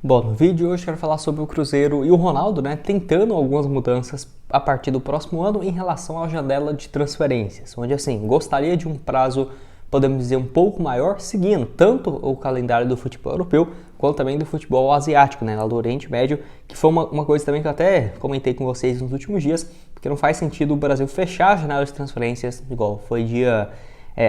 Bom, no vídeo de hoje eu quero falar sobre o Cruzeiro e o Ronaldo, tentando algumas mudanças a partir do próximo ano em relação à janela de transferências, onde assim, gostaria de um prazo, podemos dizer, um pouco maior, seguindo tanto o calendário do futebol europeu, quanto também do futebol asiático, lá do Oriente Médio, que foi uma coisa também que eu até comentei com vocês nos últimos dias, porque não faz sentido o Brasil fechar a janela de transferências, igual foi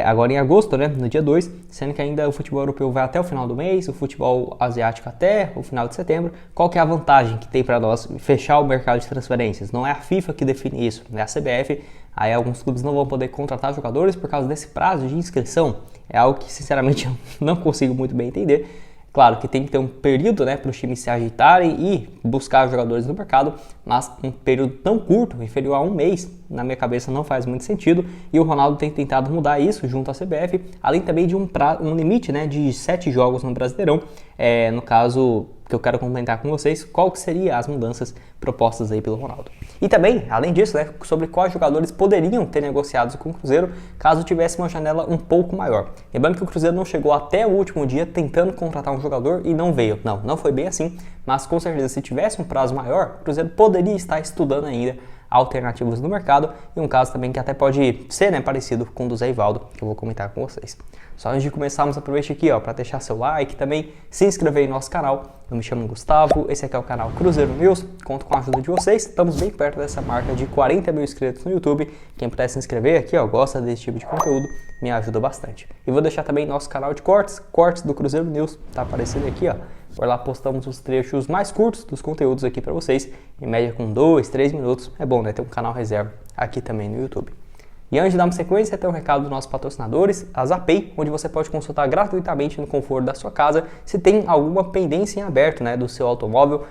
agora em agosto, no dia 2, sendo que ainda o futebol europeu vai até o final do mês, o futebol asiático até o final de setembro. Qual que é a vantagem que tem para nós fechar o mercado de transferências? Não é a FIFA que define isso, é a CBF. Aí alguns clubes não vão poder contratar jogadores por causa desse prazo de inscrição. É algo que, sinceramente, eu não consigo muito bem entender. Claro que tem que ter um período para os times se agitarem e buscar jogadores no mercado, mas um período tão curto, inferior a um mês, na minha cabeça não faz muito sentido. E o Ronaldo tem tentado mudar isso junto à CBF, além também de um limite de 7 jogos no Brasileirão. No caso que eu quero comentar com vocês, qual que seriam as mudanças propostas aí pelo Ronaldo. E também, além disso, sobre quais jogadores poderiam ter negociados com o Cruzeiro caso tivesse uma janela um pouco maior. Lembrando que o Cruzeiro não chegou até o último dia tentando contratar um jogador e não veio. Não foi bem assim, mas com certeza se tivesse um prazo maior, o Cruzeiro poderia estar estudando ainda alternativas no mercado, e um caso também que até pode ser parecido com o do Zé Ivaldo, que eu vou comentar com vocês. Só antes de começarmos, aproveite aqui para deixar seu like, também se inscrever em nosso canal. Eu me chamo Gustavo, esse aqui é o canal Cruzeiro News, conto com a ajuda de vocês, estamos bem perto dessa marca de 40 mil inscritos no YouTube. Quem puder se inscrever aqui, gosta desse tipo de conteúdo, me ajuda bastante. E vou deixar também nosso canal de cortes do Cruzeiro News, tá aparecendo aqui, Por lá postamos os trechos mais curtos dos conteúdos aqui para vocês, em média com 2, 3 minutos. É bom, ter um canal reserva aqui também no YouTube. E antes de darmos sequência, tem um recado dos nossos patrocinadores, a Zapay, onde você pode consultar gratuitamente no conforto da sua casa se tem alguma pendência em aberto, do seu automóvel,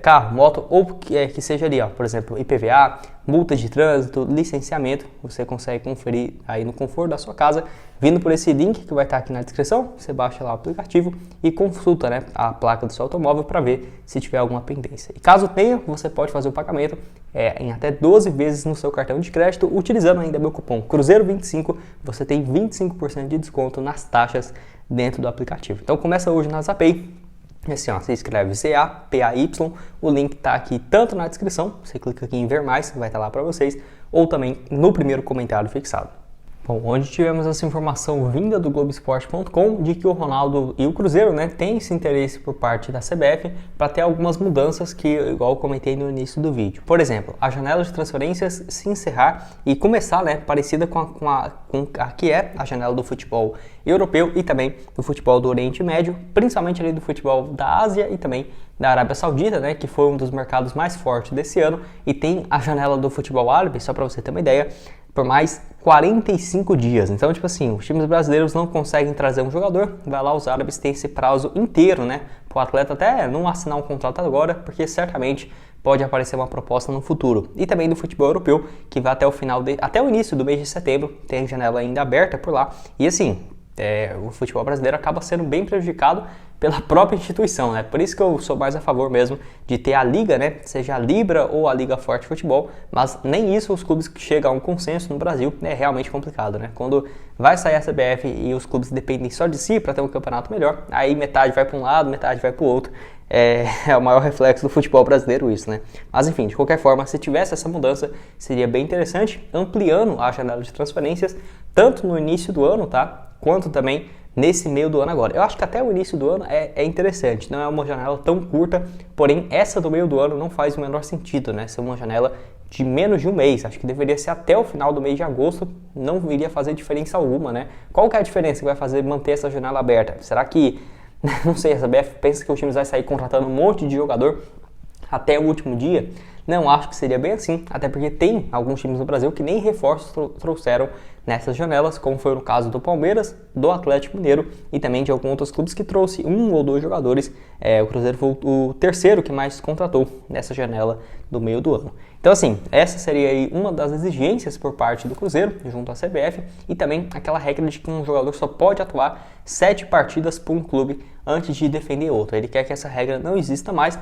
carro, moto, ou que seja ali, por exemplo, IPVA, multa de trânsito, licenciamento. Você consegue conferir aí no conforto da sua casa, vindo por esse link que vai estar aqui na descrição. Você baixa lá o aplicativo e consulta a placa do seu automóvel para ver se tiver alguma pendência. E caso tenha, você pode fazer o pagamento em até 12 vezes no seu cartão de crédito, utilizando ainda meu cupom Cruzeiro25. Você tem 25% de desconto nas taxas dentro do aplicativo. Então começa hoje na Zapay. Assim, você escreve ZAPAY, o link está aqui tanto na descrição, você clica aqui em ver mais, vai estar lá para vocês, ou também no primeiro comentário fixado. Bom, onde tivemos essa informação vinda do Globoesporte.com de que o Ronaldo e o Cruzeiro têm esse interesse por parte da CBF para ter algumas mudanças que, igual eu comentei no início do vídeo. Por exemplo, a janela de transferências se encerrar e começar parecida com a que é a janela do futebol europeu e também do futebol do Oriente Médio, principalmente ali do futebol da Ásia e também da Arábia Saudita, que foi um dos mercados mais fortes desse ano, e tem a janela do futebol árabe, só para você ter uma ideia, por mais 45 dias. Então, os times brasileiros não conseguem trazer um jogador, vai lá, os árabes têm esse prazo inteiro, para o atleta até não assinar um contrato agora, porque certamente pode aparecer uma proposta no futuro. E também do futebol europeu, que vai até o início do mês de setembro, tem janela ainda aberta por lá. E o futebol brasileiro acaba sendo bem prejudicado pela própria instituição, Por isso que eu sou mais a favor mesmo de ter a liga, seja a Libra ou a Liga Forte Futebol, mas nem isso os clubes que chegam a um consenso no Brasil é realmente complicado, Quando vai sair a CBF e os clubes dependem só de si para ter um campeonato melhor, aí metade vai para um lado, metade vai para o outro. É o maior reflexo do futebol brasileiro isso, Mas enfim, de qualquer forma, se tivesse essa mudança, seria bem interessante, ampliando a janela de transferências, tanto no início do ano, quanto também nesse meio do ano agora. Eu acho que até o início do ano é interessante, não é uma janela tão curta, porém essa do meio do ano não faz o menor sentido, Ser uma janela de menos de um mês, acho que deveria ser até o final do mês de agosto, não iria fazer diferença alguma, Qual que é a diferença que vai fazer manter essa janela aberta? Será que, não sei, a CBF pensa que os times vai sair contratando um monte de jogador até o último dia? Não acho que seria bem assim, até porque tem alguns times no Brasil que nem reforços trouxeram nessas janelas, como foi no caso do Palmeiras, do Atlético Mineiro e também de alguns outros clubes que trouxe um ou dois jogadores. O Cruzeiro foi o terceiro que mais contratou nessa janela do meio do ano. Então essa seria aí uma das exigências por parte do Cruzeiro, junto à CBF, e também aquela regra de que um jogador só pode atuar 7 partidas por um clube antes de defender outro. Ele quer que essa regra não exista mais,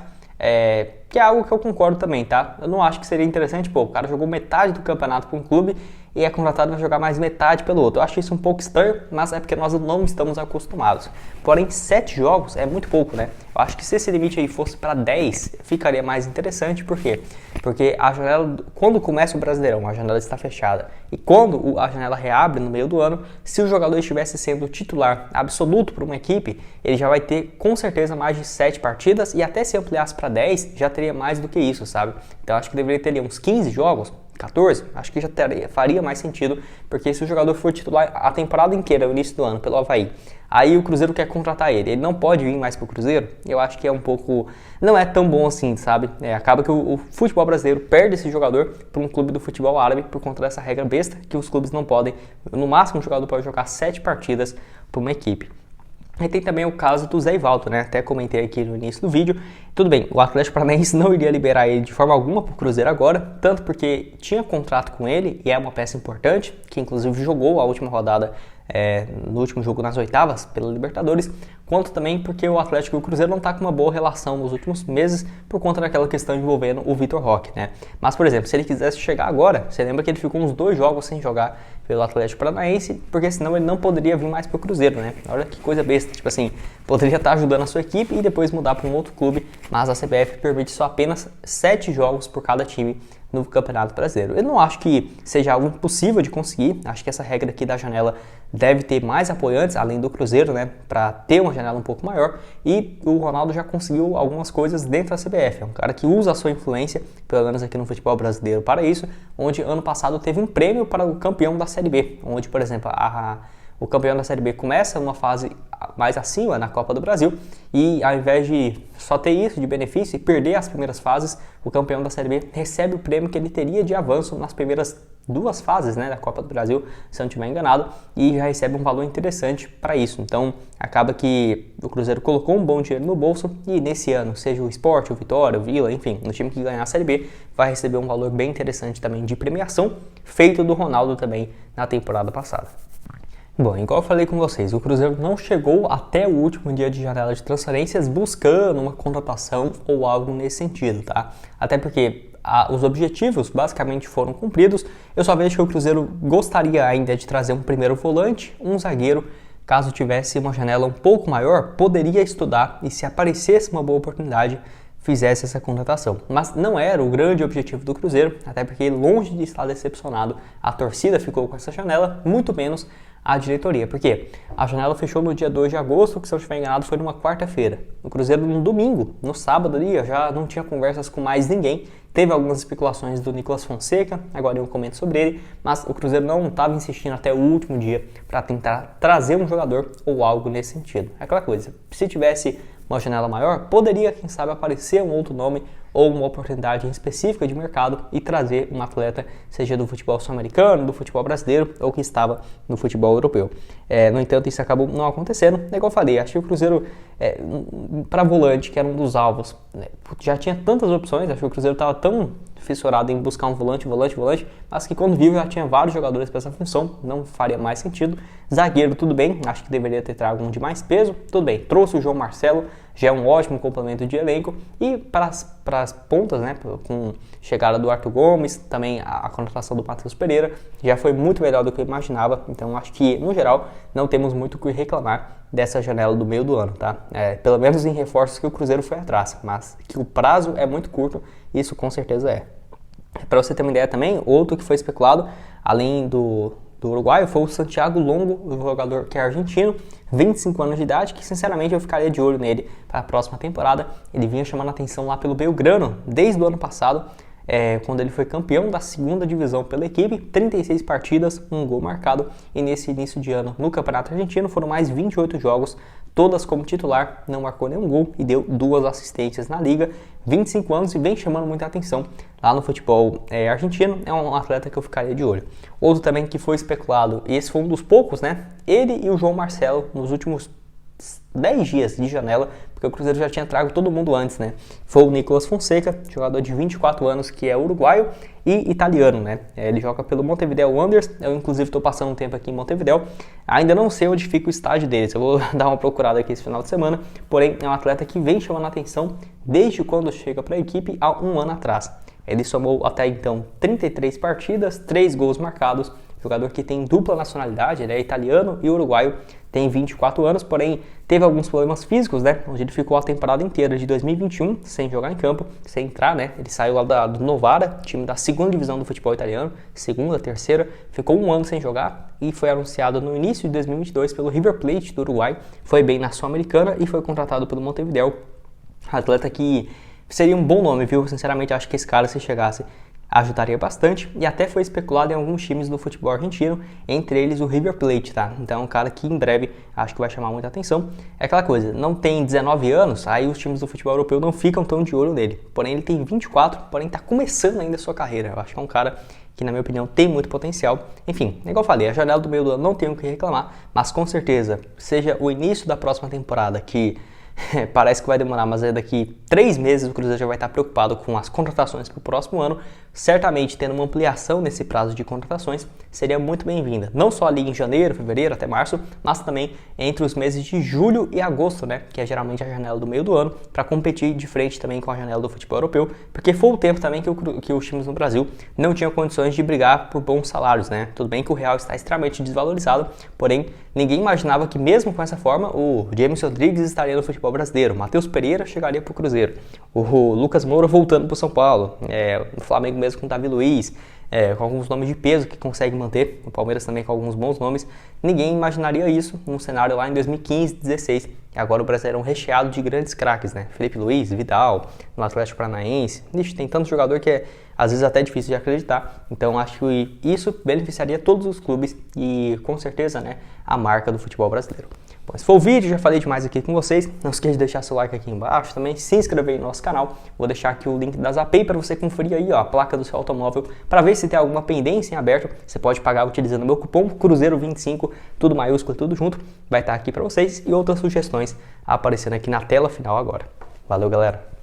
que é algo que eu concordo também, Eu não acho que seria interessante, o cara jogou metade do campeonato para um clube e é contratado para jogar mais metade pelo outro. Eu acho isso um pouco estranho, mas é porque nós não estamos acostumados. Porém, 7 jogos é muito pouco, né? Eu acho que se esse limite aí fosse para 10, ficaria mais interessante. Por quê? Porque a janela, quando começa o Brasileirão, a janela está fechada. E quando a janela reabre no meio do ano, se o jogador estivesse sendo titular absoluto para uma equipe, ele já vai ter com certeza mais de 7 partidas, e até se ampliasse para 10, já teria mais do que isso, sabe? Então acho que deveria ter ali uns 15 jogos, 14, acho que já faria mais sentido, porque se o jogador for titular a temporada inteira, no início do ano, pelo Avaí, aí o Cruzeiro quer contratar ele não pode vir mais pro Cruzeiro, eu acho que é um pouco, não é tão bom assim, sabe? Acaba que o futebol brasileiro perde esse jogador para um clube do futebol árabe por conta dessa regra besta, que os clubes não podem, no máximo o jogador pode jogar 7 partidas para uma equipe. E tem também o caso do Zé Ivaldo, né? Até comentei aqui no início do vídeo. Tudo bem, o Atlético Paranaense não iria liberar ele de forma alguma para o Cruzeiro agora, tanto porque tinha contrato com ele e é uma peça importante, que inclusive jogou a última rodada no último jogo nas oitavas pela Libertadores, quanto também porque o Atlético e o Cruzeiro não tá com uma boa relação nos últimos meses por conta daquela questão envolvendo o Vitor Roque, né? Mas, por exemplo, se ele quisesse chegar agora, você lembra que ele ficou uns 2 jogos sem jogar pelo Atlético Paranaense, porque senão ele não poderia vir mais pro Cruzeiro, né? Olha que coisa besta, tipo assim, poderia estar ajudando a sua equipe e depois mudar para um outro clube, mas a CBF permite só apenas 7 jogos por cada time no Campeonato Brasileiro. Eu não acho que seja algo impossível de conseguir, acho que essa regra aqui da janela deve ter mais apoiantes, além do Cruzeiro, né, para ter uma janela um pouco maior, e o Ronaldo já conseguiu algumas coisas dentro da CBF, é um cara que usa a sua influência, pelo menos aqui no futebol brasileiro, para isso, onde ano passado teve um prêmio para o campeão da Série B, onde, por exemplo, o campeão da Série B começa uma fase mais acima na Copa do Brasil e ao invés de só ter isso de benefício e perder as primeiras fases, o campeão da Série B recebe o prêmio que ele teria de avanço nas primeiras 2 fases, né, da Copa do Brasil, se eu não estiver enganado, e já recebe um valor interessante para isso. Então acaba que o Cruzeiro colocou um bom dinheiro no bolso e nesse ano, seja o Sport, o Vitória, o Vila, enfim, no time que ganhar a Série B, vai receber um valor bem interessante também de premiação, feito do Ronaldo também na temporada passada. Bom, igual eu falei com vocês, o Cruzeiro não chegou até o último dia de janela de transferências buscando uma contratação ou algo nesse sentido, tá? Até porque os objetivos basicamente foram cumpridos. Eu só vejo que o Cruzeiro gostaria ainda de trazer um primeiro volante, um zagueiro. Caso tivesse uma janela um pouco maior, poderia estudar e se aparecesse uma boa oportunidade, fizesse essa contratação. Mas não era o grande objetivo do Cruzeiro, até porque longe de estar decepcionado, a torcida ficou com essa janela, muito menos a diretoria. Por quê? A janela fechou no dia 2 de agosto, que se eu estiver enganado foi numa quarta-feira. O Cruzeiro no domingo, no sábado ali, já não tinha conversas com mais ninguém. Teve algumas especulações do Nicolas Fonseca, agora eu comento sobre ele, mas o Cruzeiro não estava insistindo até o último dia para tentar trazer um jogador ou algo nesse sentido. É aquela coisa, se tivesse uma janela maior, poderia, quem sabe, aparecer um outro nome ou uma oportunidade específica de mercado e trazer um atleta, seja do futebol sul-americano, do futebol brasileiro ou que estava no futebol europeu. No entanto, isso acabou não acontecendo. É igual eu falei, acho que o Cruzeiro, para volante, que era um dos alvos, já tinha tantas opções, acho que o Cruzeiro estava tão fissurado em buscar um volante, mas que quando viu já tinha vários jogadores para essa função, não faria mais sentido. Zagueiro, tudo bem, acho que deveria ter trago um de mais peso, tudo bem, trouxe o João Marcelo, já é um ótimo complemento de elenco, e para as pontas, né, com chegada do Arthur Gomes, também a contratação do Matheus Pereira, já foi muito melhor do que eu imaginava, então acho que, no geral, não temos muito o que reclamar dessa janela do meio do ano, tá? Pelo menos em reforços que o Cruzeiro foi atrás, mas que o prazo é muito curto, isso com certeza é. Para você ter uma ideia também, outro que foi especulado, além do uruguaio, foi o Santiago Longo, o jogador que é argentino, 25 anos de idade, que sinceramente eu ficaria de olho nele para a próxima temporada. Ele vinha chamando a atenção lá pelo Belgrano desde o ano passado, quando ele foi campeão da segunda divisão pela equipe, 36 partidas, um gol marcado, e nesse início de ano no Campeonato Argentino foram mais 28 jogos, todas como titular, não marcou nenhum gol e deu 2 assistências na liga, 25 anos e vem chamando muita atenção lá no futebol argentino, é um atleta que eu ficaria de olho. Outro também que foi especulado, e esse foi um dos poucos, né? Ele e o João Marcelo nos últimos 10 dias de janela, porque o Cruzeiro já tinha trago todo mundo antes, né? Foi o Nicolas Fonseca, jogador de 24 anos, que é uruguaio e italiano, né? Ele joga pelo Montevideo Wanderers, eu inclusive estou passando um tempo aqui em Montevideo, ainda não sei onde fica o estádio deles, eu vou dar uma procurada aqui esse final de semana, porém é um atleta que vem chamando a atenção desde quando chega para a equipe há um ano atrás. Ele somou até então 33 partidas, 3 gols marcados, jogador que tem dupla nacionalidade, ele é italiano e uruguaio, tem 24 anos, porém teve alguns problemas físicos, né, onde ele ficou a temporada inteira de 2021 sem jogar em campo, sem entrar, né, ele saiu lá do Novara, time da segunda divisão do futebol italiano, segunda, terceira, ficou um ano sem jogar e foi anunciado no início de 2022 pelo River Plate do Uruguai, foi bem na Sul-Americana e foi contratado pelo Montevideo, atleta que seria um bom nome, viu, sinceramente acho que esse cara, se chegasse, ajudaria bastante e até foi especulado em alguns times do futebol argentino, entre eles o River Plate, tá? Então é um cara que em breve acho que vai chamar muita atenção. É aquela coisa, não tem 19 anos, aí os times do futebol europeu não ficam tão de olho nele. Porém ele tem 24, porém tá começando ainda a sua carreira. Eu acho que é um cara que na minha opinião tem muito potencial. Enfim, igual eu falei, a janela do meio do ano não tenho o que reclamar, mas com certeza, seja o início da próxima temporada que parece que vai demorar, mas daqui 3 meses o Cruzeiro já vai estar preocupado com as contratações para o próximo ano. Certamente, tendo uma ampliação nesse prazo de contratações, seria muito bem-vinda. Não só ali em janeiro, fevereiro, até março, mas também entre os meses de julho e agosto, né? Que é geralmente a janela do meio do ano, para competir de frente também com a janela do futebol europeu, porque foi o tempo também que os times no Brasil não tinham condições de brigar por bons salários, né? Tudo bem que o real está extremamente desvalorizado, porém, ninguém imaginava que mesmo com essa forma, o James Rodrigues estaria no futebol brasileiro, o Matheus Pereira chegaria para o Cruzeiro, o Lucas Moura voltando para o São Paulo, o Flamengo mesmo com o Davi Luiz, com alguns nomes de peso que consegue manter, o Palmeiras também com alguns bons nomes. Ninguém imaginaria isso num cenário lá em 2015, 2016, e agora o Brasileirão recheado de grandes craques, né? Felipe Luiz, Vidal, no Atlético Paranaense, tem tanto jogador que é às vezes até difícil de acreditar, então acho que isso beneficiaria todos os clubes e com certeza, né, a marca do futebol brasileiro. Bom, esse foi o vídeo, já falei demais aqui com vocês, não esqueça de deixar seu like aqui embaixo, também se inscrever no nosso canal, vou deixar aqui o link da Zapay para você conferir aí, ó, a placa do seu automóvel, para ver se tem alguma pendência em aberto, você pode pagar utilizando o meu cupom Cruzeiro25, tudo maiúsculo, tudo junto, vai estar aqui para vocês e outras sugestões aparecendo aqui na tela final agora. Valeu, galera!